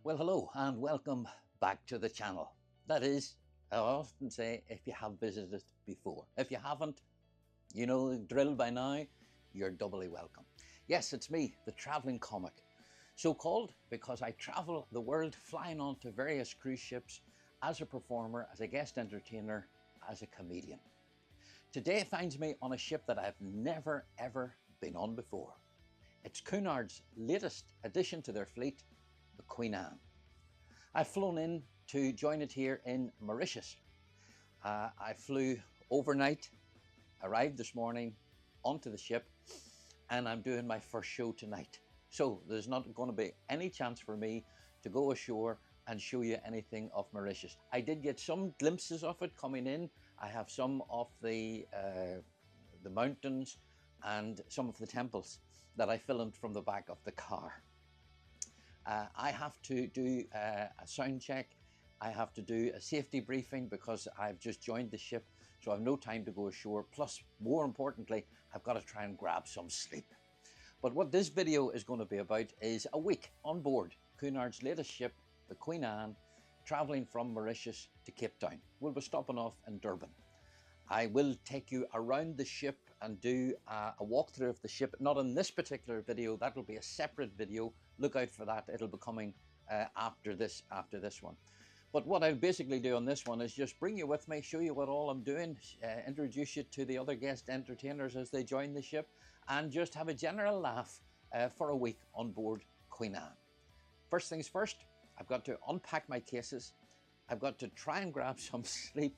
Well, hello and welcome back to the channel. That is, I often say, if you have visited before. If you haven't, you know the drill by now, you're doubly welcome. Yes, it's me, the traveling comic. So called because I travel the world flying onto various cruise ships as a performer, as a guest entertainer, as a comedian. Today finds me on a ship that I've never ever been on before. It's Cunard's latest addition to their fleet, the Queen Anne. I've flown in to join it here in Mauritius. I flew overnight, arrived this morning onto the ship, and I'm doing my first show tonight. So there's not going to be any chance for me to go ashore and show you anything of Mauritius. I did get some glimpses of it coming in. I have some of the mountains and some of the temples that I filmed from the back of the car. I have to do a sound check. I have to do a safety briefing because I've just joined the ship, so I have no time to go ashore. Plus, more importantly, I've got to try and grab some sleep. But what this video is going to be about is a week on board Cunard's latest ship, the Queen Anne, travelling from Mauritius to Cape Town. We'll be stopping off in Durban. I will take you around the ship and do a walkthrough of the ship. Not in this particular video, that will be a separate video. Look out for that, it'll be coming after this one. But what I'll basically do on this one is just bring you with me, show you what all I'm doing, introduce you to the other guest entertainers as they join the ship, and just have a general laugh for a week on board Queen Anne. First things first, I've got to unpack my cases. I've got to try and grab some sleep.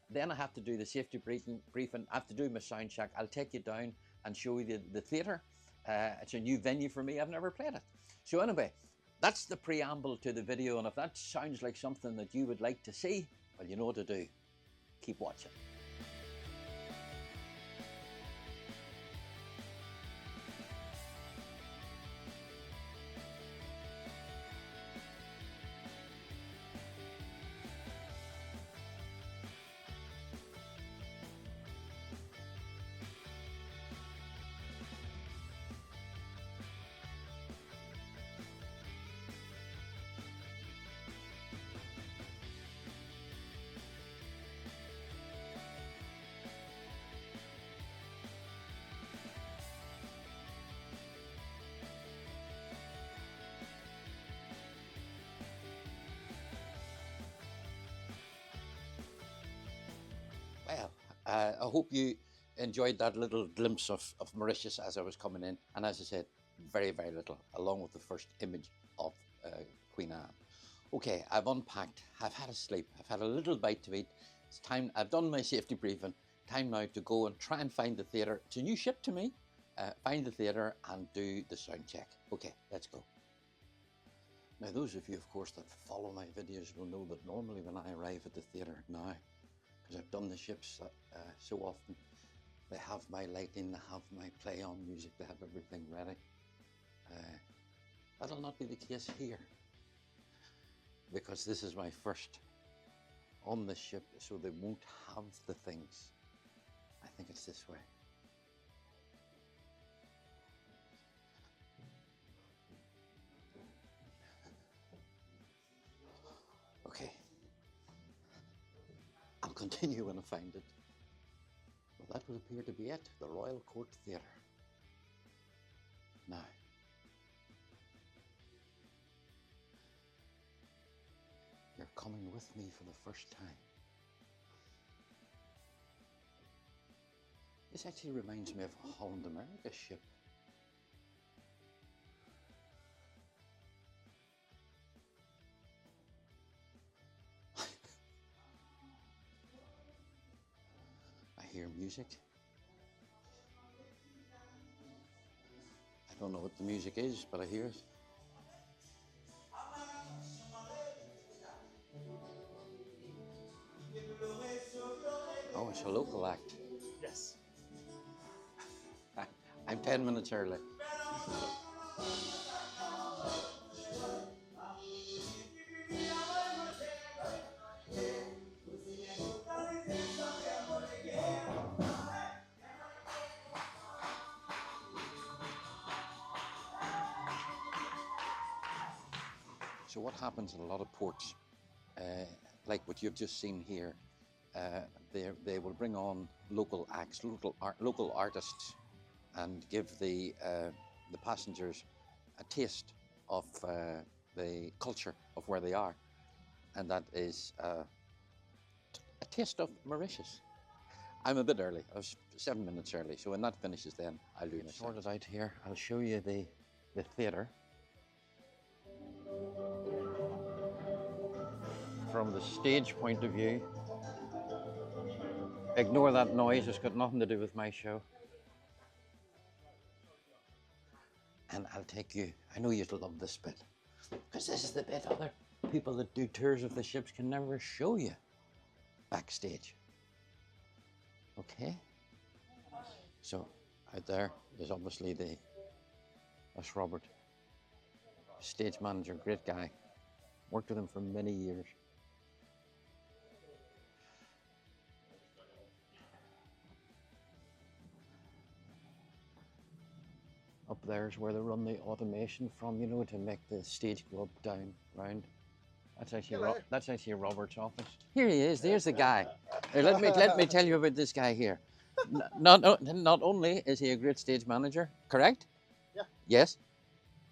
Then I have to do the safety briefing. I have to do my sound check. I'll take you down and show you the theatre. It's a new venue for me. I've never played it. So anyway, that's the preamble to the video. And if that sounds like something that you would like to see, well, you know what to do. Keep watching. Well, I hope you enjoyed that little glimpse of Mauritius as I was coming in. And as I said, very, very little, along with the first image of Queen Anne. Okay, I've unpacked, I've had a sleep, I've had a little bite to eat. It's time, I've done my safety briefing. Time now to go and try and find the theatre. It's a new ship to me. Find the theatre and do the sound check. Okay, let's go. Now, those of you, of course, that follow my videos will know that normally when I arrive at the theatre now, because I've done the ships so often, they have my lighting, they have my play on music, they have everything ready. That'll not be the case here, because this is my first on the ship, so they won't have the things. I think it's this way. Okay. I'll continue when I find it. Well, that would appear to be it, the Royal Court Theatre. Now, you're coming with me for the first time. This actually reminds me of a Holland America ship. I hear music. I don't know what the music is, but I hear it. Oh, it's a local act. Yes. I'm 10 minutes early. So what happens in a lot of ports, like what you've just seen here, they will bring on local acts, local artists, and give the passengers a taste of the culture of where they are, and that is a taste of Mauritius. I'm a bit early. I was 7 minutes early, so when that finishes, then I'll do it. Sorted out here. I'll show you the theatre from the stage point of view. Ignore that noise, it's got nothing to do with my show. And I'll take you, I know you'll love this bit, because this is the bit other people that do tours of the ships can never show you backstage. Okay? So, out there is obviously that's Robert, stage manager, great guy. Worked with him for many years. Up there is where they run the automation from, you know, to make the stage go up, down, round. That's actually Robert's office. Here he is. There's the guy. Here, let me tell you about this guy here. Not only is he a great stage manager, correct? Yeah. Yes.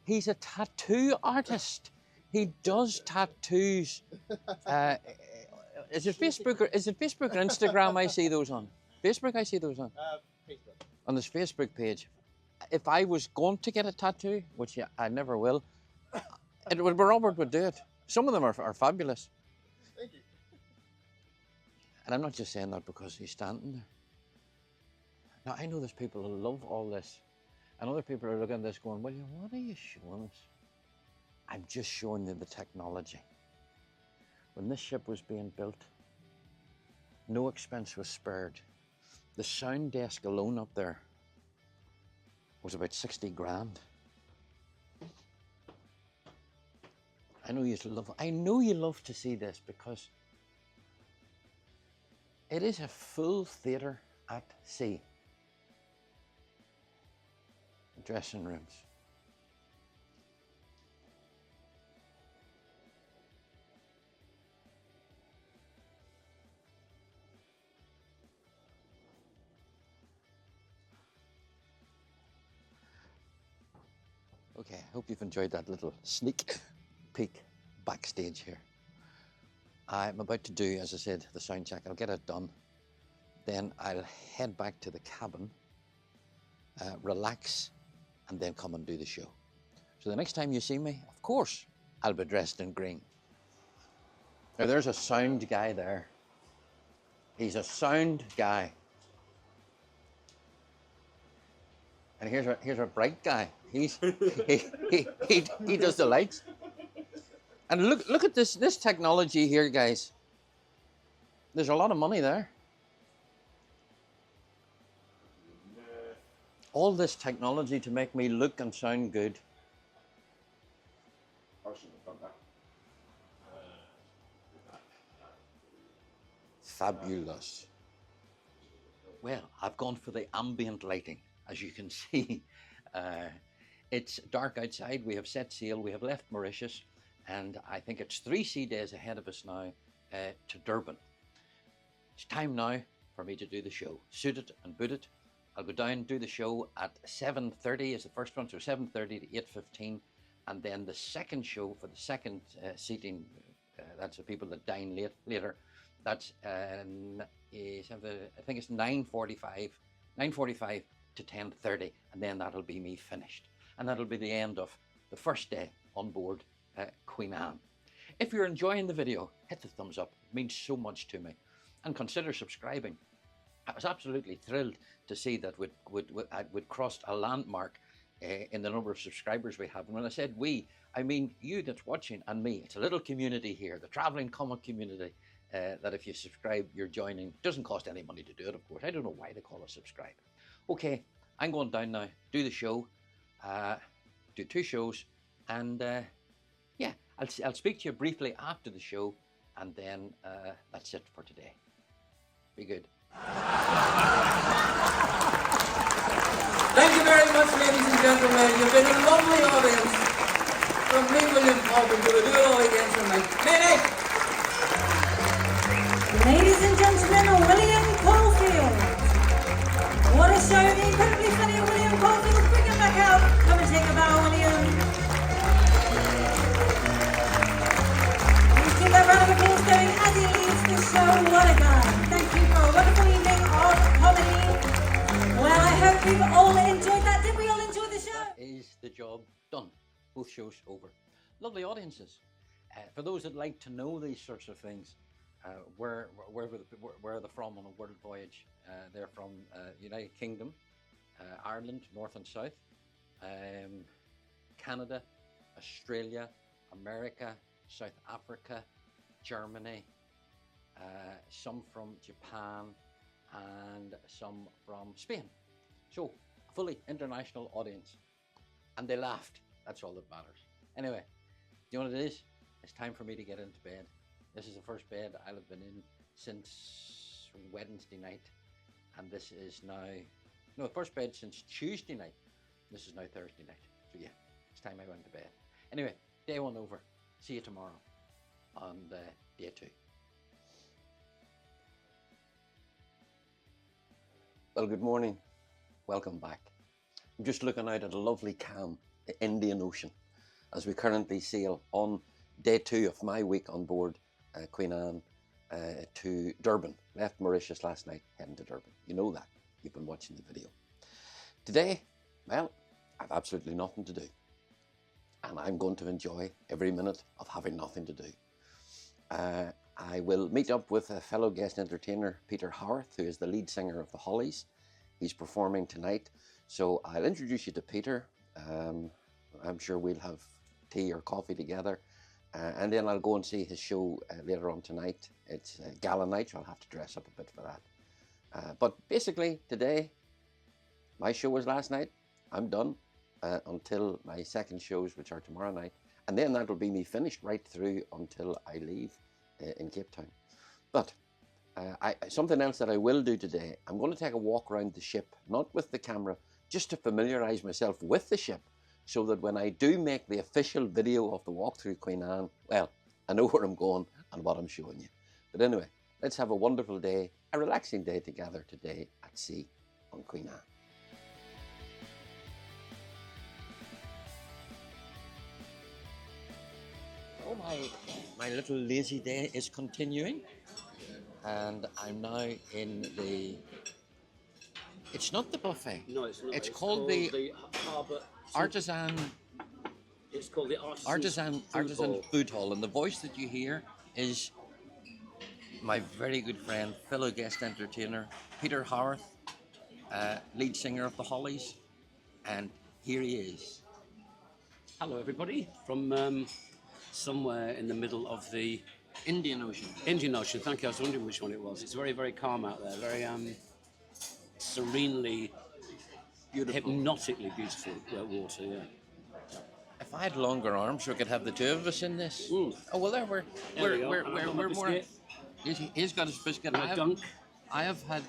He's a tattoo artist. He does tattoos. Is it Facebook or Instagram? I see those on Facebook. I see those on Facebook. On this Facebook page. If I was going to get a tattoo, which I never will, Robert would do it. Some of them are fabulous. Thank you. And I'm not just saying that because he's standing there. Now, I know there's people who love all this, and other people are looking at this going, well, what are you showing us? I'm just showing you the technology. When this ship was being built, no expense was spared. The sound desk alone up there was about 60 grand. I know you love to see this because it is a full theatre at sea. Dressing rooms. Okay, I hope you've enjoyed that little sneak peek backstage here. I'm about to do, as I said, the sound check. I'll get it done. Then I'll head back to the cabin, relax, and then come and do the show. So the next time you see me, of course, I'll be dressed in green. Now there's a sound guy there. He's a sound guy. And here's a bright guy. He does the lights. And look at this technology here, guys. There's a lot of money there. All this technology to make me look and sound good. Fabulous. Well, I've gone for the ambient lighting, as you can see. It's dark outside. We have set sail. We have left Mauritius, and I think it's 3 sea days ahead of us now to Durban. It's time now for me to do the show. Suit it and boot it. I'll go down and do the show at 7:30 is the first one, so 7:30 to 8:15, and then the second show for the second seating, that's the people that dine later, that's I think it's 9:45 to 10:30, and then that'll be me finished. And that'll be the end of the first day on board Queen Anne. If you're enjoying the video, hit the thumbs up. It means so much to me. And consider subscribing. I was absolutely thrilled to see that we'd crossed a landmark in the number of subscribers we have. And when I said we, I mean you that's watching and me. It's a little community here, the traveling comic community, that if you subscribe, you're joining. It doesn't cost any money to do it, of course. I don't know why they call it subscribe. Okay, I'm going down now, do the show, do 2 shows, and yeah, I'll speak to you briefly after the show, and then that's it for today. Be good. Thank you very much, ladies and gentlemen. You've been a lovely audience. from me, William Colvin, to a duo against the Penultimate. Ladies and gentlemen, William Caulfield. What a show, the incredibly funny William Caulfield. Bring him back out. Come and take a bow, William. Please keep that round of applause going as he leads the show. What a guy. Thank you for a wonderful evening of comedy. Well, I hope you've all enjoyed that. Did we all enjoy the show? That is the job done. Both shows over. Lovely audiences. For those that like to know these sorts of things, where are they from on a world voyage? They're from United Kingdom, Ireland, North and South, Canada, Australia, America, South Africa, Germany, some from Japan, and some from Spain. So, a fully international audience. And they laughed. That's all that matters. Anyway, do you know what it is? It's time for me to get into bed. This is the first bed I'll have been in since Wednesday night. And this is now, no, the first bed since Tuesday night. This is now Thursday night. So yeah, it's time I went to bed. Anyway, day one over. See you tomorrow on day two. Well, good morning. Welcome back. I'm just looking out at a lovely calm Indian Ocean as we currently sail on day two of my week on board Queen Anne to Durban. Left Mauritius last night, heading to Durban. You know that. You've been watching the video. Today, well, I've absolutely nothing to do. And I'm going to enjoy every minute of having nothing to do. I will meet up with a fellow guest entertainer, Peter Howarth, who is the lead singer of the Hollies. He's performing tonight. So I'll introduce you to Peter. I'm sure we'll have tea or coffee together. And then I'll go and see his show later on tonight. It's a gala night, so I'll have to dress up a bit for that. But basically, today, my show was last night. I'm done until my second shows, which are tomorrow night. And then that'll be me finished right through until I leave in Cape Town. But something else that I will do today, I'm going to take a walk around the ship, not with the camera, just to familiarise myself with the ship, so that when I do make the official video of the walk through Queen Anne, well, I know where I'm going and what I'm showing you. But anyway, let's have a wonderful day, a relaxing day together today at sea on Queen Anne. Oh, my little lazy day is continuing, and I'm now in the, it's not the buffet. No, it's not. It's called the Harbour. Artisan. It's called the Artisan Food Hall, and the voice that you hear is my very good friend, fellow guest entertainer, Peter Howarth, lead singer of the Hollies, and here he is. Hello, everybody, from somewhere in the middle of the Indian Ocean. Indian Ocean. Thank you. I was wondering which one it was. It's very, very calm out there. Very serenely, Beautiful. hypnotically beautiful water. Yeah. If I had longer arms, we could have the two of us in this. Mm. Oh well, there we're more. Biscuit. He's got his biscuit. And a dunk. I have had.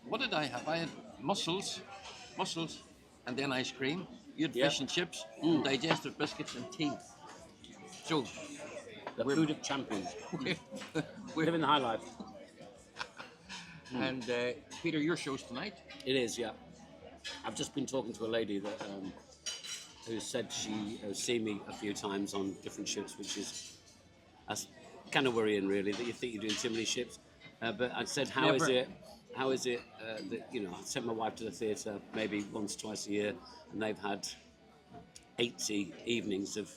What did I have? I had mussels, and then ice cream. You had fish and chips, digestive biscuits, and tea. So, The food of champions. We're living the high life. And Peter, your show's tonight. It is, yeah. I've just been talking to a lady that who said she has seen me a few times on different ships, which is kind of worrying, really, that you think you're doing too many ships. But I said, how is it that, you know, I sent my wife to the theatre maybe once, twice a year, and they've had 80 evenings of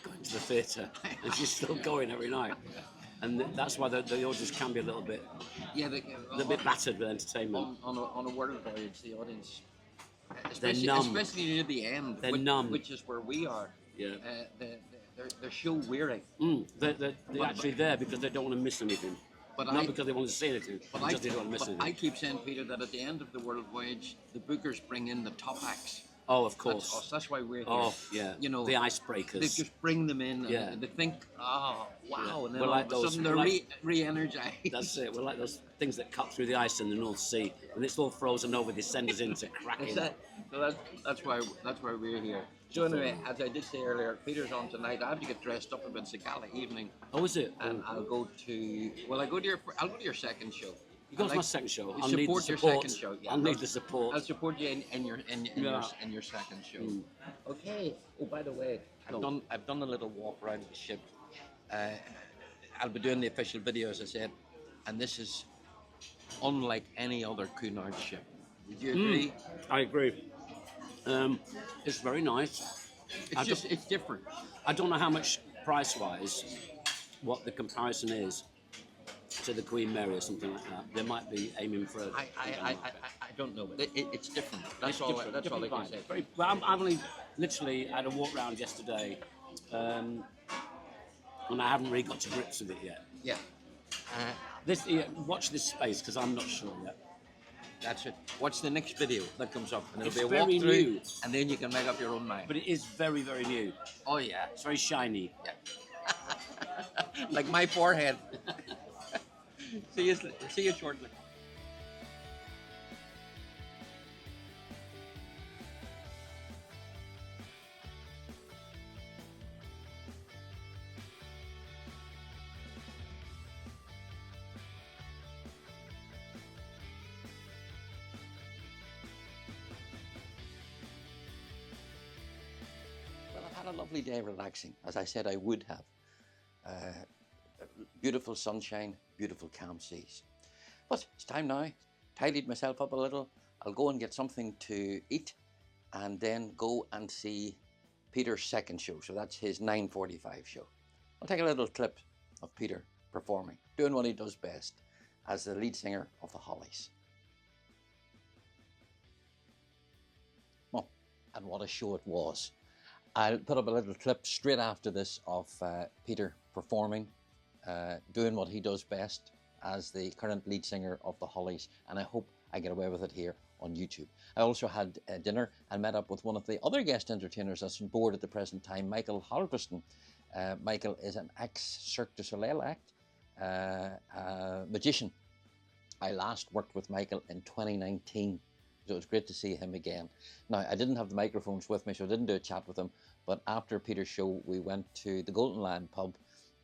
going to the theatre, and she's still going every night. And that's why the audience can be a little bit, a bit battered with entertainment. On a world voyage, the audience, they're numb. especially near the end, They're numb. which is where we are. Yeah. They're show weary. They're actually there because they don't want to miss anything. But Not because they want to see anything, just they don't want to miss anything. I keep saying, Peter, that at the end of the world voyage, the bookers bring in the top acts Oh, of course. That's us. That's why we're here. Oh, yeah. You know, the icebreakers. they just bring them in, and Yeah. they think, oh, wow, Yeah. and then We're all like of a those- sudden they're we're like- re-energized. That's it. We're like those things that cut through the ice in the North Sea, and it's all frozen over. They send us in to crack That's it. it. So that's why we're here. So anyway, as I did say earlier, Peter's on tonight. I have to get dressed up. It's a gala evening, Oh, is it? and I'll go to your second show. You go to I'd my like- second show. You I'll need the support your support. second show. Yeah, I'll need the support. I'll support you in your Yeah. your second show. Mm. Okay. Oh, by the way, I've done a little walk around the ship. I'll be doing the official video, as I said, and this is unlike any other Cunard ship. Would you agree? I agree. It's very nice. It's different. I don't know how much price-wise, what the comparison is to the Queen Mary or something like that. They might be aiming for. I don't know, but it's different. That's all. Different, That's all I different can say. vibe. Very, well, I've only literally had a walk round yesterday, and I haven't really got to grips with it yet. Yeah. Watch this space because I'm not sure yet. That's it. Watch the next video that comes up, and It's it'll be a very walkthrough, new. and then you can make up your own mind. But it is very, very new. Oh yeah, It's very shiny. like my forehead. See you shortly. Well, I've had a lovely day relaxing, as I said I would have. Beautiful sunshine, beautiful calm seas. But it's time now. Tidied myself up a little. I'll go and get something to eat and then go and see Peter's second show. So that's his 9:45 show. I'll take a little clip of Peter performing, doing what he does best as the lead singer of the Hollies. Oh, and what a show it was. I'll put up a little clip straight after this of Peter performing, doing what he does best as the current lead singer of the Hollies, and I hope I get away with it here on YouTube. I also had dinner and met up with one of the other guest entertainers that's on board at the present time, Michael Halverston. Michael is an ex-Cirque du Soleil act, magician. I last worked with Michael in 2019. So it was great to see him again. Now, I didn't have the microphones with me, so I didn't do a chat with him. But after Peter's show, we went to the Golden Lion pub,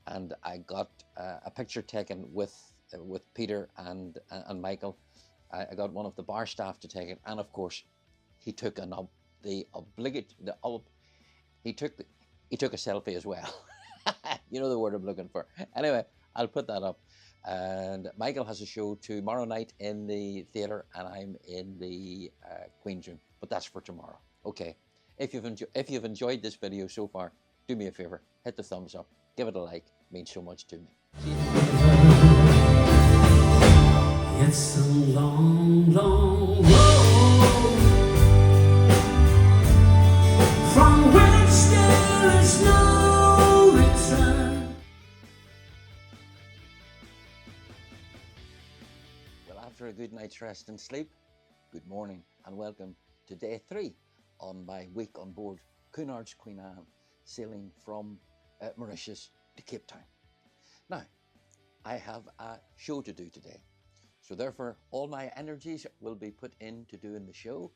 and I got a picture taken with Peter and Michael. I got one of the bar staff to take it, and of course, he took he took a selfie as well. You know the word I'm looking for. Anyway, I'll put that up. And Michael has a show tomorrow night in the theatre, and I'm in the Queen's room, but that's for tomorrow. Okay, if you've enjoyed this video so far, do me a favour, hit the thumbs up, give it a like, it means so much to me. See you. It's a long, long road from which there is no return. Well, after a good night's rest and sleep, good morning and welcome to day 3 on my week on board CUNARD'S QUEEN ANNE, sailing from Mauritius to Cape Town. Now, I have a show to do today, so therefore all my energies will be put into doing the show,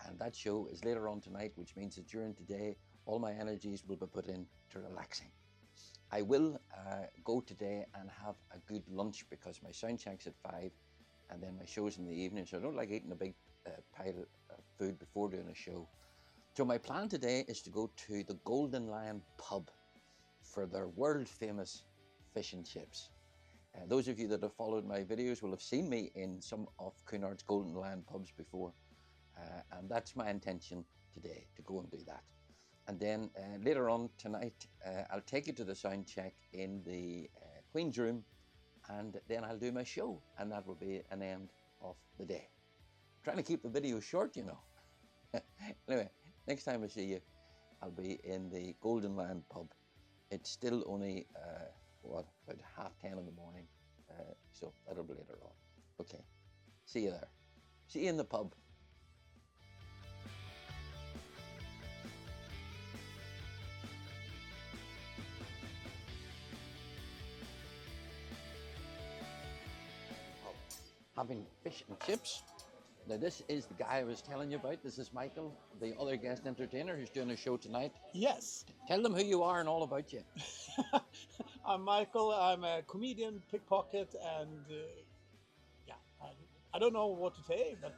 and that show is later on tonight, which means that during today all my energies will be put into relaxing. I will go today and have a good lunch because my sound check's at 5 and then my show's in the evening, so I don't like eating a big pile of food before doing a show. So my plan today is to go to the Golden Lion pub for their world famous fish and chips. Those of you that have followed my videos will have seen me in some of Cunard's Golden Lion pubs before, and that's my intention today, to go and do that. And then later on tonight, I'll take you to the sound check in the Queen's room, and then I'll do my show, and that will be an end of the day. I'm trying to keep the video short, you know. Anyway, next time I see you, I'll be in the Golden Lion pub. It's still only, about 10:30 in the morning, so that'll be later on. Okay, see you there. See you in the pub. having fish and chips. Now this is the guy I was telling you about. This is Michael, the other guest entertainer who's doing a show tonight. Yes. Tell them who you are and all about you. I'm Michael. I'm a comedian, pickpocket, and yeah, I don't know what to say, but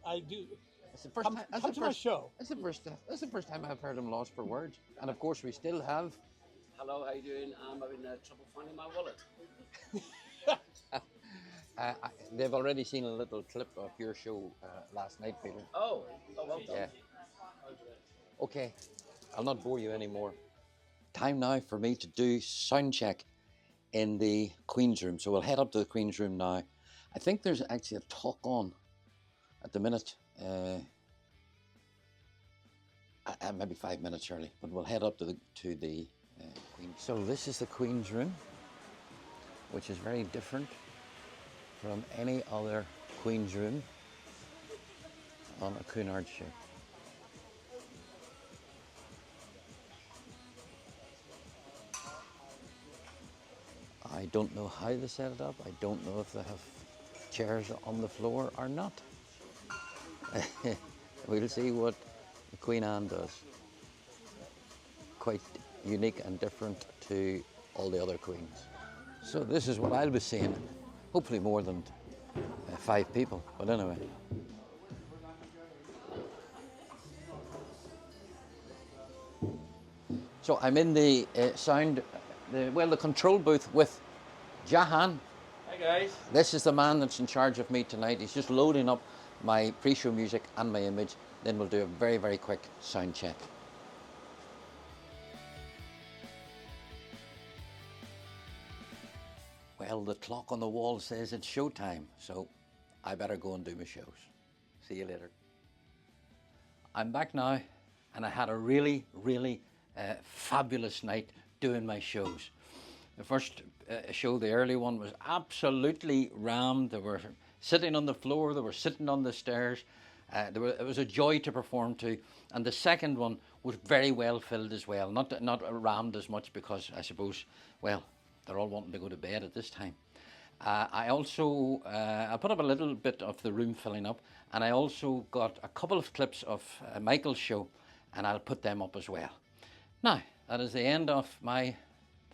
I do. It's the first Come, time. come to my show. That's the first time I've heard him lost for words. And of course, we still have. Hello, how you doing? I'm having trouble finding my wallet. They've already seen a little clip of your show last night, Peter. Oh, well done. Yeah. Okay, I'll not bore you anymore. Time now for me to do sound check in the Queen's room. So we'll head up to the Queen's room now. I think there's actually a talk on at the minute. Maybe 5 minutes early, but we'll head up to the Queen. So this is the Queen's room, which is very different from any other Queen's room on a Cunard ship. I don't know how they set it up. I don't know if they have chairs on the floor or not. We'll see what the Queen Anne does. Quite unique and different to all the other queens. So this is what I'll be seeing. Hopefully more than 5 people, but anyway. So I'm in the the control booth with Jahan. Hi guys. This is the man that's in charge of me tonight. He's just loading up my pre-show music and my image. Then we'll do a very, very quick sound check. Well, the clock on the wall says it's showtime, so I better go and do my shows. See you later. I'm back now, and I had a really, really fabulous night doing my shows. The first show, the early one, was absolutely rammed. They were sitting on the floor, they were sitting on the stairs. It was a joy to perform to. And the second one was very well filled as well. Not rammed as much because I suppose, well, they're all wanting to go to bed at this time. I also, I put up a little bit of the room filling up, and I also got a couple of clips of Michael's show, and I'll put them up as well. Now, that is the end of my,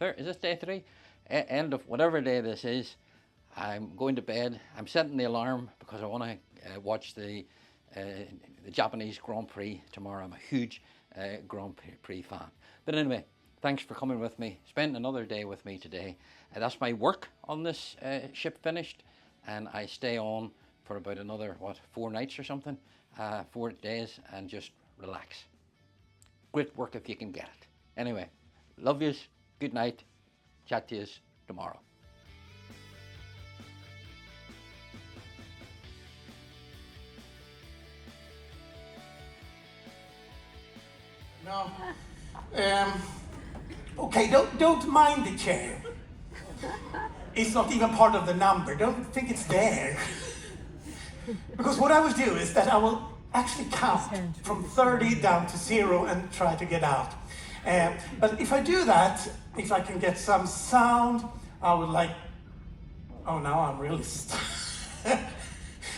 is this day 3? End of whatever day this is. I'm going to bed. I'm setting the alarm because I want to watch the Japanese Grand Prix tomorrow. I'm a huge Grand Prix fan. But anyway, thanks for coming with me. Spend another day with me today. That's my work on this ship finished, and I stay on for about another, 4 nights or something, 4 days, and just relax. Great work if you can get it. Anyway, love yous, good night, chat to yous tomorrow. No. Okay, don't mind the chair. It's not even part of the number. Don't think it's there. Because what I will do is that I will actually count from 30 down to 0 and try to get out. But if I do that, if I can get some sound, I would like... Oh, now I'm really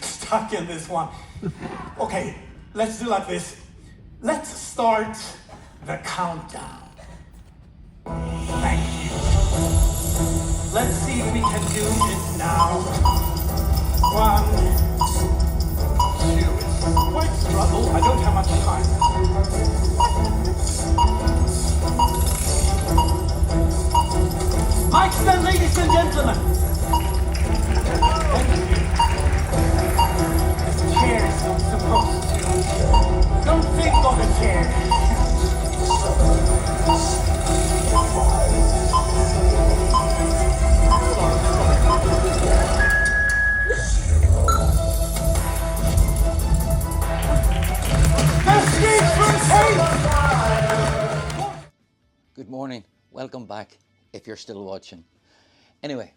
stuck in this one. Okay, let's do like this. Let's start the countdown. Thank you. Let's see if we can do it now. 1, 2. It's quite struggle. I don't have much time. Mics then, ladies and gentlemen. Thank you. This chair is not supposed to. Don't think of a chair. Good morning, welcome back if you're still watching. Anyway,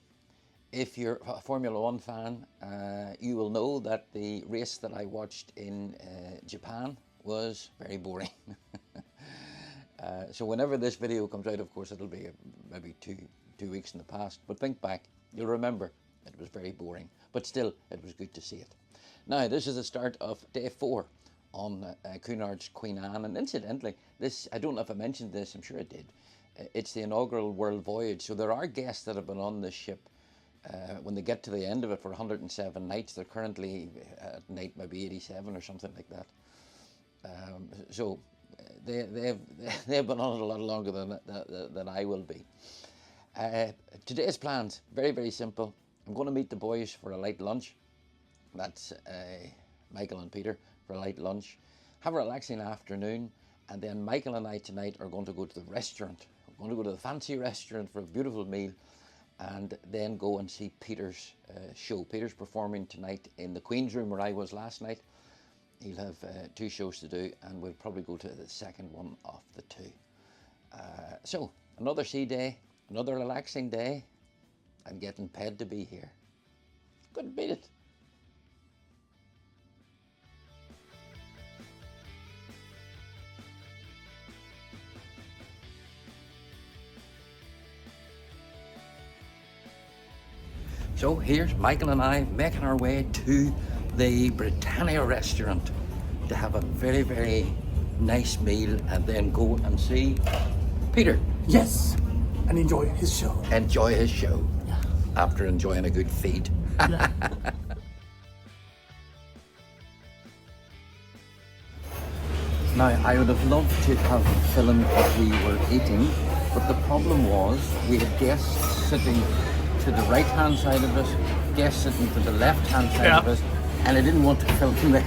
if you're a Formula 1 fan, you will know that the race that I watched in Japan was very boring. So whenever this video comes out, of course, it'll be maybe two weeks in the past, but think back, you'll remember it was very boring. but still, it was good to see it. Now, this is the start of day 4 on CUNARD'S Queen Anne, and incidentally, this, I don't know if I mentioned this, I'm sure I did, it's the inaugural world voyage, so there are guests that have been on this ship. When they get to the end of it for 107 nights, they're currently at night maybe 87 or something like that. So they've been on it a lot longer than I will be. Today's plans, very, very simple. I'm going to meet the boys for a light lunch. That's Michael and Peter for a light lunch. Have a relaxing afternoon, and then Michael and I tonight are going to go to the restaurant. We're going to go to the fancy restaurant for a beautiful meal, and then go and see Peter's show. Peter's performing tonight in the Queen's Room where I was last night. He'll have 2 shows to do, and we'll probably go to the second one of the 2. So, another sea day, another relaxing day, and getting paid to be here. Couldn't beat it. So here's Michael and I making our way to the Britannia restaurant to have a very, very nice meal, and then go and see Peter. Yes, and enjoy his show. Enjoy his show, Yeah. after enjoying a good feed. Yeah. Now, I would have loved to have filmed what we were eating, but the problem was we had guests sitting to the right-hand side of us, guests sitting to the left-hand side of us, and I didn't want to film them.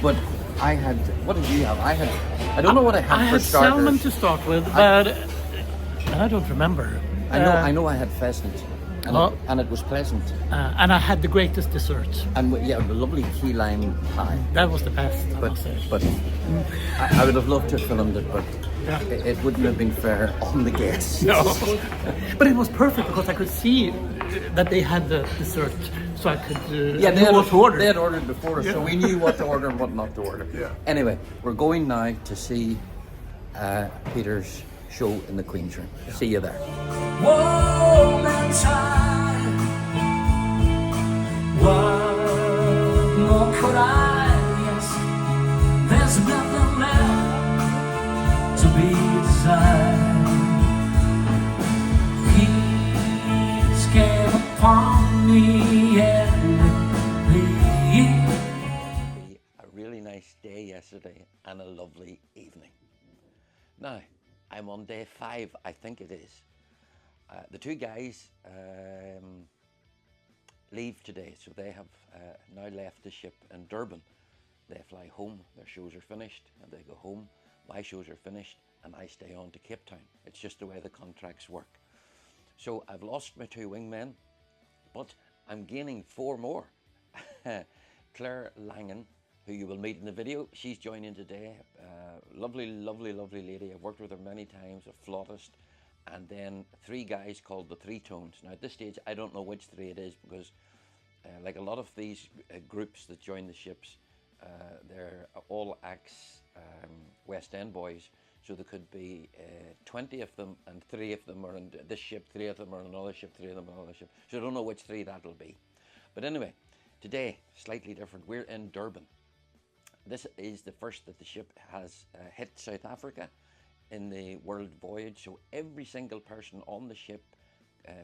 But I had, what did you have? I don't know what I had for starters. I had salmon to start with, but I don't remember. I know I had pheasant, and it was pleasant. And I had the greatest dessert. And yeah, the lovely key lime pie. That was the best, I must say. But I would have loved to have filmed it, but Yeah. it wouldn't have been fair on the guests. No. But it was perfect because I could see that they had the dessert, so I could know what to order. They had ordered before us, so we knew what to order and what not to order. Yeah. Anyway, we're going now to see Peter's show in the Queen's Room. Yeah. See you there. Warm and tired. What more could I? Yes, there's nothing left to be desired. Peace came upon me and A really nice day yesterday and a lovely evening. Now, I'm on day 5, I think it is. The 2 guys leave today, so they have now left the ship in Durban. They fly home, their shows are finished, and they go home. My shows are finished, and I stay on to Cape Town. It's just the way the contracts work. So I've lost my 2 wingmen, but I'm gaining 4 more. Claire Langan, who you will meet in the video, she's joining today. Lovely, lovely, lovely lady. I've worked with her many times, a flautist. And then 3 guys called the 3 Tones. Now at this stage, I don't know which 3 it is, because like a lot of these groups that join the ships, they're all ex West End boys. So there could be 20 of them, and 3 of them are in this ship, 3 of them are in another ship, 3 of them are in another ship. So I don't know which 3 that'll be. But anyway, today, slightly different. We're in Durban. This is the first that the ship has hit South Africa in the world voyage. So every single person on the ship,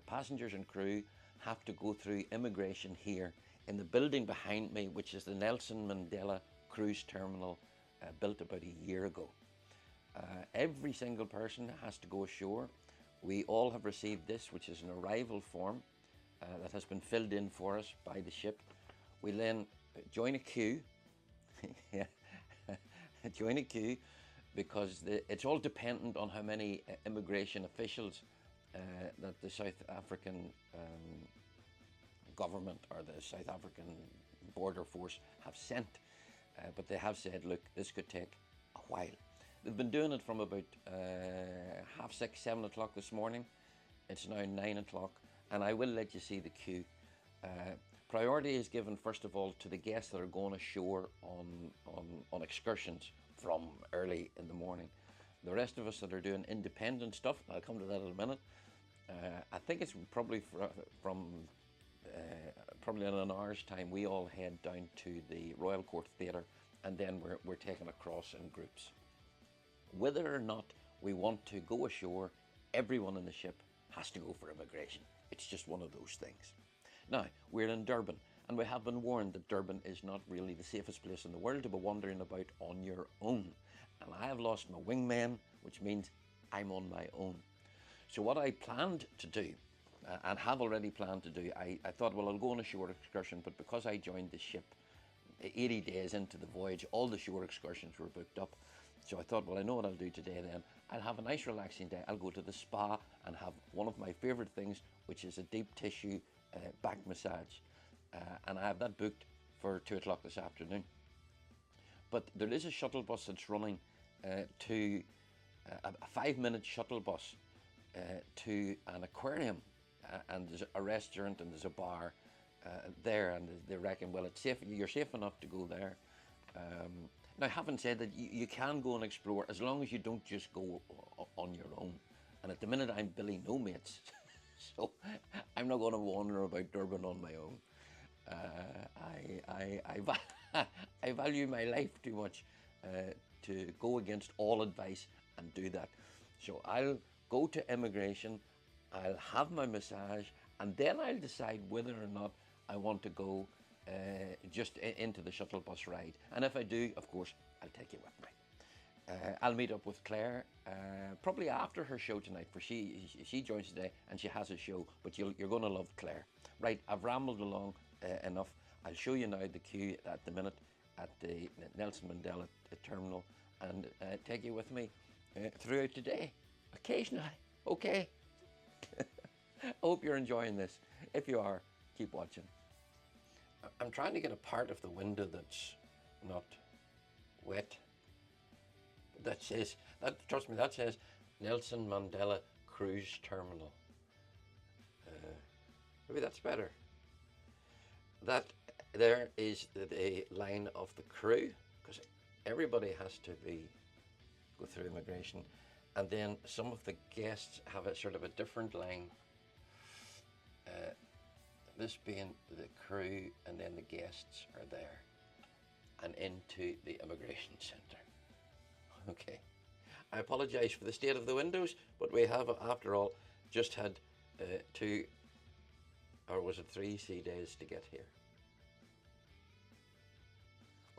passengers and crew, have to go through immigration here in the building behind me, which is the Nelson Mandela Cruise Terminal, built about a year ago. Every single person has to go ashore. We all have received this, which is an arrival form that has been filled in for us by the ship. We then join a queue. Yeah, join a queue, because it's all dependent on how many immigration officials that the South African government or the South African border force have sent. But they have said, look, this could take a while. They've been doing it from about 6:30, 7 o'clock this morning. It's now 9 o'clock, and I will let you see the queue. Priority is given, first of all, to the guests that are going ashore on excursions from early in the morning. The rest of us that are doing independent stuff, I'll come to that in a minute. I think it's probably from probably in an hour's time, we all head down to the Royal Court Theatre, and then we're taken across in groups. Whether or not we want to go ashore, everyone in the ship has to go for immigration. It's just one of those things. Now, we're in Durban, and we have been warned that Durban is not really the safest place in the world to be wandering about on your own. And I have lost my wingman, which means I'm on my own. So what I planned to do, and have already planned to do, I thought, well, I'll go on a shore excursion, but because I joined the ship 80 days into the voyage, all the shore excursions were booked up. So I thought, well, I know what I'll do today then. I'll have a nice relaxing day. I'll go to the spa and have one of my favorite things, which is a deep tissue back massage. And I have that booked for 2 o'clock this afternoon. But there is a shuttle bus that's running to a 5-minute shuttle bus to an aquarium, and there's a restaurant and there's a bar there, and they reckon, well, it's safe. You're safe enough to go there. Now, having said that, you can go and explore as long as you don't just go on your own. And at the minute, I'm Billy No Mates, so I'm not going to wander about Durban on my own. I value my life too much to go against all advice and do that. So I'll go to immigration, I'll have my massage, and then I'll decide whether or not I want to go just into the shuttle bus ride. And if I do, of course, I'll take you with me. I'll meet up with Claire probably after her show tonight, for she joins today and she has a show, but you're going to love Claire. Right, I've rambled along enough. I'll show you now the queue at the minute at the Nelson Mandela terminal, and take you with me throughout today, occasionally. Okay. I hope you're enjoying this. If you are, keep watching. I'm trying to get a part of the window that's not wet. That says, trust me, that says Nelson Mandela Cruise Terminal. Maybe that's better. That there is the line of the crew, because everybody has to go through immigration, and then some of the guests have a sort of a different line. This being the crew, and then the guests are there, and into the immigration centre. Okay, I apologise for the state of the windows, but we have, after all, just had 2, or was it 3 sea days to get here.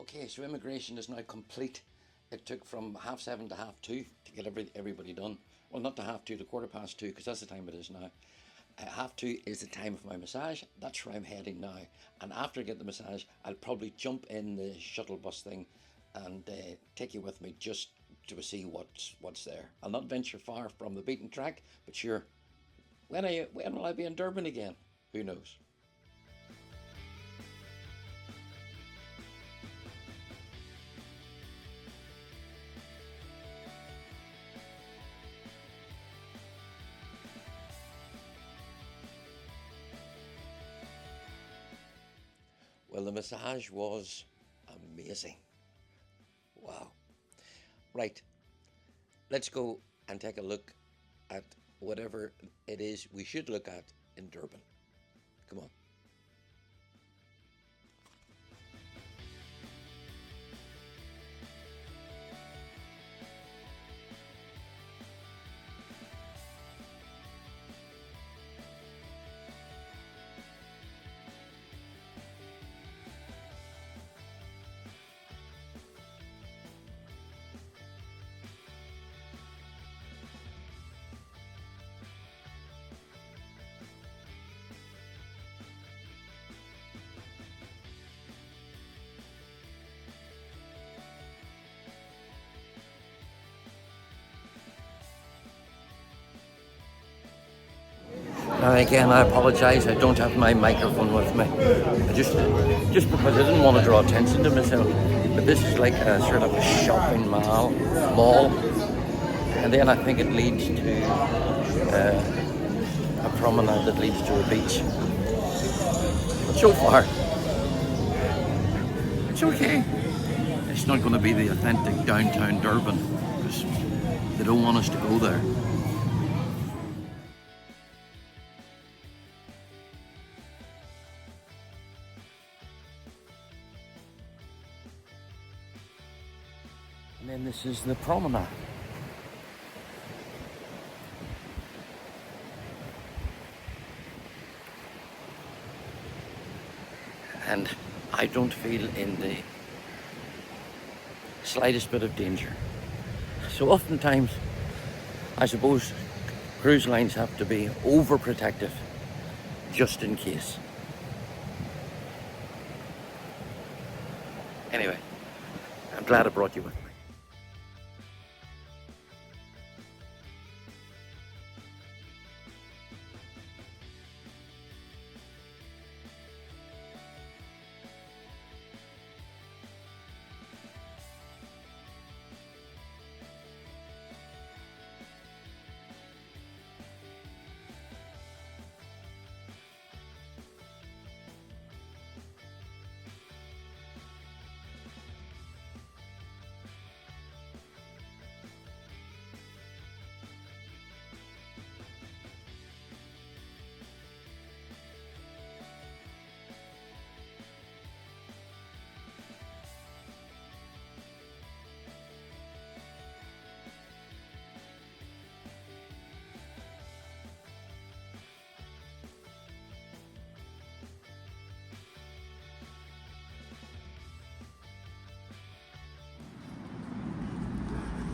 Okay, so immigration is now complete. It took from 7:30 to 2:30 to get everybody done. Well, not to 2:30, to 2:15, because that's the time it is now. 2:30 is the time of my massage. That's where I'm heading now. And after I get the massage, I'll probably jump in the shuttle bus thing and take you with me just to see what's there. I'll not venture far from the beaten track, but sure, when will I be in Durban again? Who knows? Well, the massage was amazing. Wow. Right, let's go and take a look at whatever it is we should look at in Durban. Come on. Now again, I apologise, I don't have my microphone with me. Just because I didn't want to draw attention to myself. But this is like a sort of a shopping mall. And then I think it leads to a promenade that leads to a beach. But so far, it's okay. It's not going to be the authentic downtown Durban, because they don't want us to go there. This is the promenade. And I don't feel in the slightest bit of danger. So oftentimes, I suppose cruise lines have to be overprotective just in case. Anyway, I'm glad I brought you with me.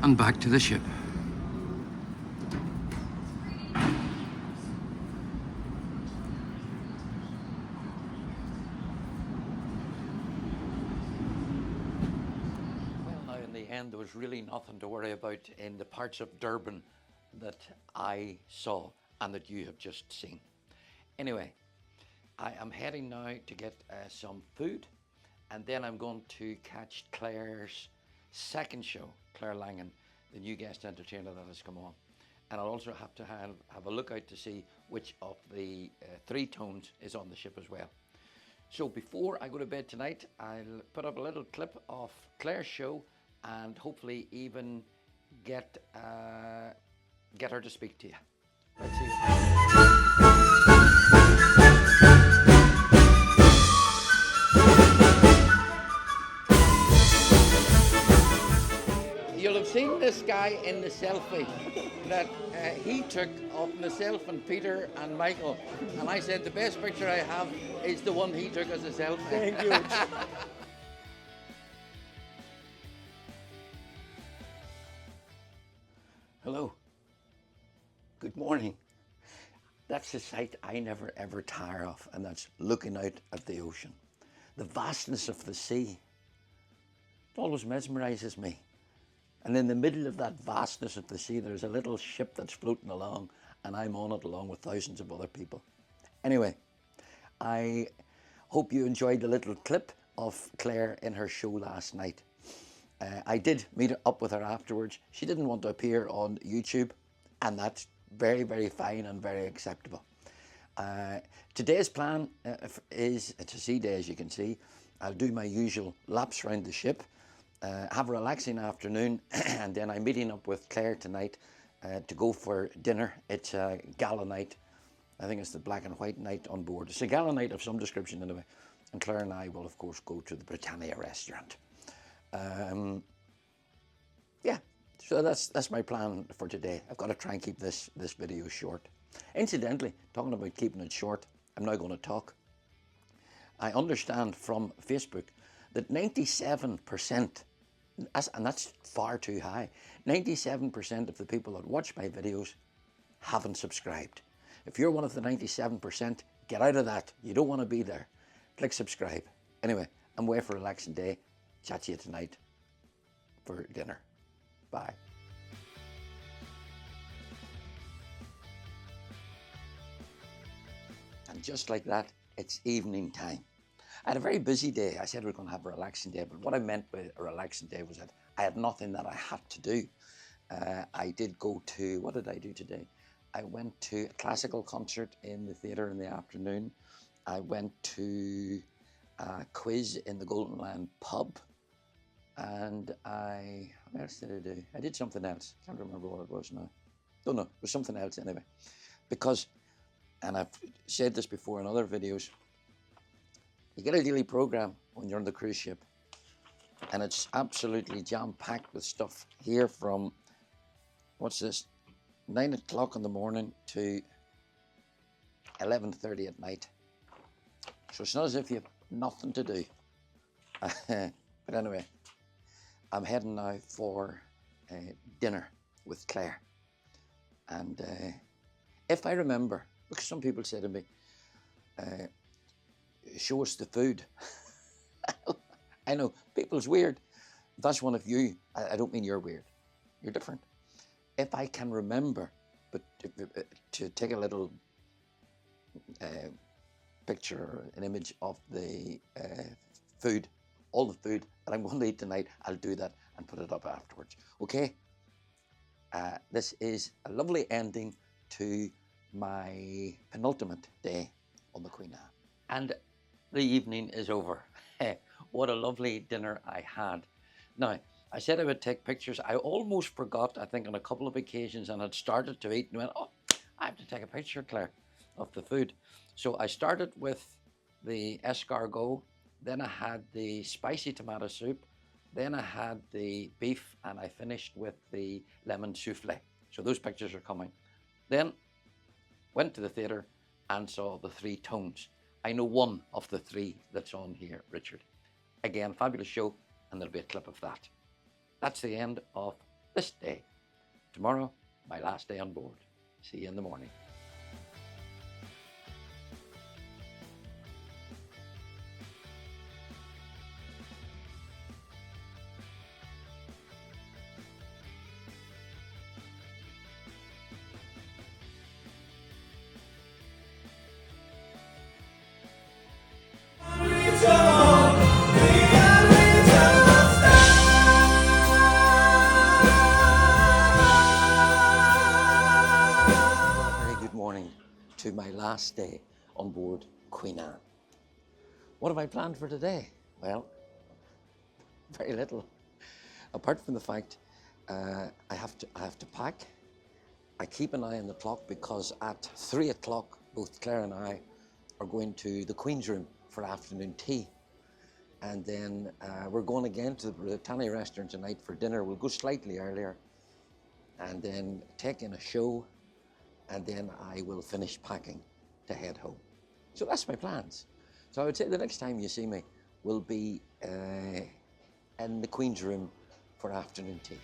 And back to the ship. Well, now in the end, there was really nothing to worry about in the parts of Durban that I saw and that you have just seen. Anyway, I am heading now to get some food, and then I'm going to catch Claire's second show, Claire Langan, the new guest entertainer that has come on. And I'll also have to have a look out to see which of the three tones is on the ship as well. So before I go to bed tonight, I'll put up a little clip of Claire's show and hopefully even get her to speak to you. Let's see. You'll have seen this guy in the selfie that he took of myself and Peter and Michael. And I said the best picture I have is the one he took as a selfie. Thank you. Hello. Good morning. That's a sight I never ever tire of, and that's looking out at the ocean. The vastness of the sea. It always mesmerizes me. And in the middle of that vastness of the sea, there's a little ship that's floating along, and I'm on it along with thousands of other people. Anyway, I hope you enjoyed the little clip of Claire in her show last night. I did meet up with her afterwards. She didn't want to appear on YouTube, and that's very, very fine and very acceptable. Today's plan is a sea day, as you can see. I'll do my usual laps around the ship, have a relaxing afternoon, and then I'm meeting up with Claire tonight to go for dinner. It's a gala night. I think it's the black and white night on board. It's a gala night of some description anyway. And Claire and I will, of course, go to the Britannia restaurant. Yeah, so that's my plan for today. I've got to try and keep this video short. Incidentally, talking about keeping it short, I'm now going to talk. I understand from Facebook that 97%, and that's far too high, 97% of the people that watch my videos haven't subscribed. If you're one of the 97%, get out of that. You don't want to be there. Click subscribe. Anyway, I'm away for a relaxing day. Chat to you tonight for dinner. Bye. And just like that, it's evening time. I had a very busy day. I said we were going to have a relaxing day, but what I meant by a relaxing day was that I had nothing that I had to do. I did go to, what did I do today? I went to a classical concert in the theatre in the afternoon. I went to a quiz in the Golden Lion pub. And what else did I do? I did something else. Can't remember what it was now. Don't know, it was something else anyway. Because, and I've said this before in other videos, you get a daily program when you're on the cruise ship. and it's absolutely jam-packed with stuff here from, what's this, 9 o'clock in the morning to 11:30 at night. So it's not as if you have nothing to do. But anyway, I'm heading now for dinner with Claire. And if I remember, because some people say to me, show us the food. I know, people's weird. If that's one of you, I don't mean you're weird. You're different. If I can remember, but to take a little picture or an image of the food, all the food that I'm going to eat tonight, I'll do that and put it up afterwards. Okay? This is a lovely ending to my penultimate day on the Queen Anne. And the evening is over. What a lovely dinner I had. Now, I said I would take pictures. I almost forgot, I think, on a couple of occasions, and had started to eat and went, oh, I have to take a picture, Claire, of the food. So I started with the escargot, then I had the spicy tomato soup, then I had the beef, and I finished with the lemon souffle. So those pictures are coming. Then went to the theatre and saw the Three Tones. I know one of the three that's on here, Richard. Again, fabulous show, and there'll be a clip of that. That's the end of this day. Tomorrow, my last day on board. See you in the morning. To my last day on board Queen Anne. What have I planned for today? Well, very little. Apart from the fact I have to pack. I keep an eye on the clock because at 3 o'clock, both Claire and I are going to the Queen's room for afternoon tea. And then we're going again to the Britannia restaurant tonight for dinner. We'll go slightly earlier and then take in a show, and then I will finish packing to head home. So that's my plans. So I would say the next time you see me will be in the Queen's room for afternoon tea.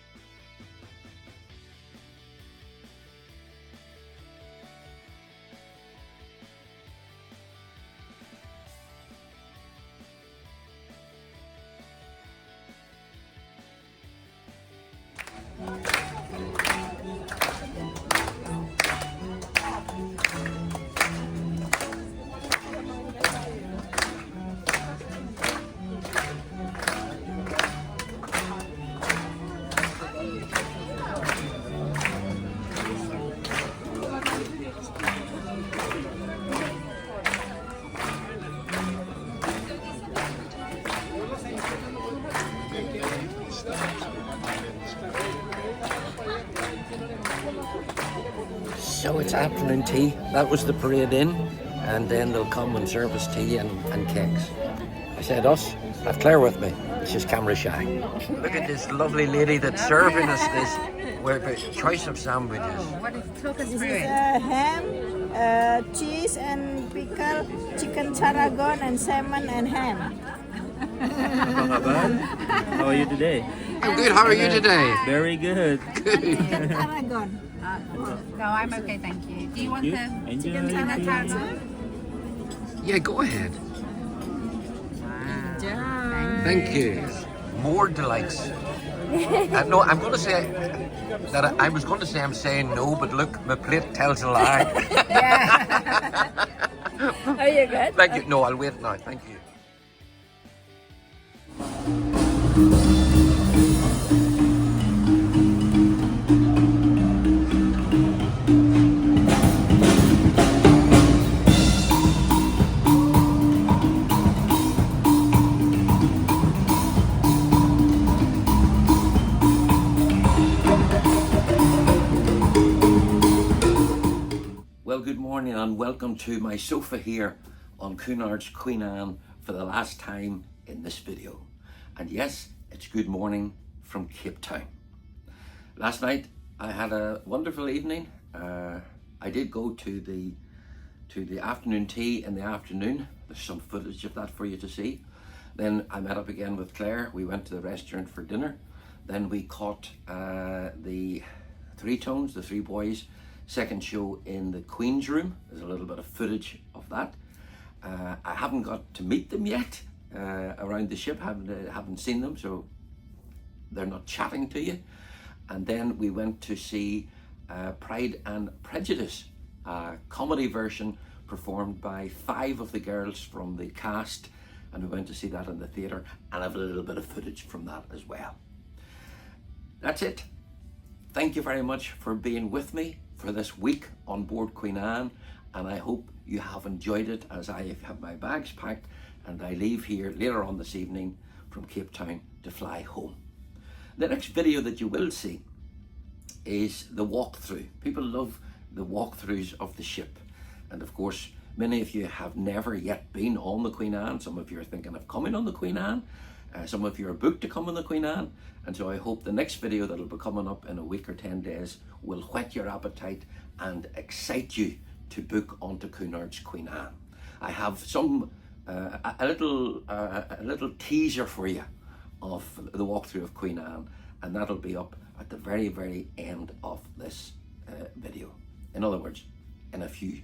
So it's afternoon tea. That was the parade in, and then they'll come and serve us tea and cakes. I said us. I've Claire with me. She's camera shy. Look at this lovely lady that's serving us this choice of sandwiches. What is talk us through it? Ham, cheese and pickle, chicken tarragon and salmon and ham. How are you today? I'm good. How are you today? Very good. Chicken tarragon. No, I'm okay, thank you. Do you want the Enjoy. chicken tarragon? Yeah, go ahead. Wow. Thank you. More delights. No, I'm going to say that I was going to say I'm saying no, but look, my plate tells a lie. Yeah. Are you good? Thank you. No, I'll wait now. Thank you. Well, good morning and welcome to my sofa here on CUNARD'S Queen Anne for the last time in this video. And yes, It's good morning from Cape Town. Last night I had a wonderful evening. I did go to the afternoon tea in the afternoon. There's some footage of that for you to see. Then I met up again with Claire. We went to the restaurant for dinner. Then we caught the Three Tones, the three boys, second show in the Queen's room. There's a little bit of footage of that. I haven't got to meet them yet around the ship. Haven't seen them, so they're not chatting to you. And then we went to see Pride and Prejudice, a comedy version performed by 5 of the girls from the cast, and we went to see that in the theatre, and I have a little bit of footage from that as well. That's it. Thank you very much for being with me for this week on board Queen Anne, and I hope you have enjoyed it as I have my bags packed and I leave here later on this evening from Cape Town to fly home. The next video that you will see is the walkthrough. People love the walkthroughs of the ship, and of course many of you have never yet been on the Queen Anne. Some of you are thinking of coming on the Queen Anne. Some of you are booked to come on the Queen Anne, and so I hope the next video that will be coming up in a week or 10 days will whet your appetite and excite you to book onto CUNARD'S Queen Anne. I have some a little teaser for you of the walkthrough of Queen Anne, and that'll be up at the very end of this video. In other words, in a few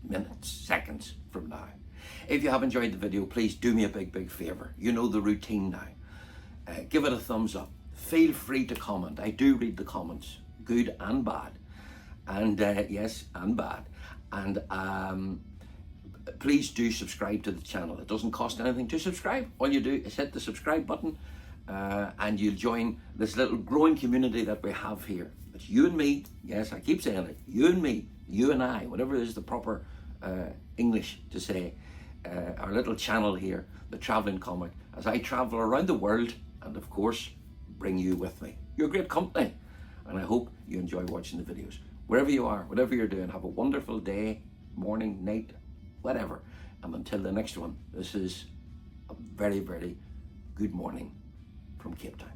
minutes, seconds from now. If you have enjoyed the video, please do me a big favor. You know the routine now. Give it a thumbs up. Feel free to comment. I do read the comments, good and bad. And yes, and bad. And please do subscribe to the channel. It doesn't cost anything to subscribe. All you do is hit the subscribe button and you'll join this little growing community that we have here. It's you and me. Yes, I keep saying it. You and me, you and I, whatever is the proper English to say. Our little channel here, the Traveling Comic, as I travel around the world and of course bring you with me. You're great company, and I hope you enjoy watching the videos. Wherever you are, whatever you're doing, have a wonderful day, morning, night, whatever. And until the next one, this is a very good morning from Cape Town.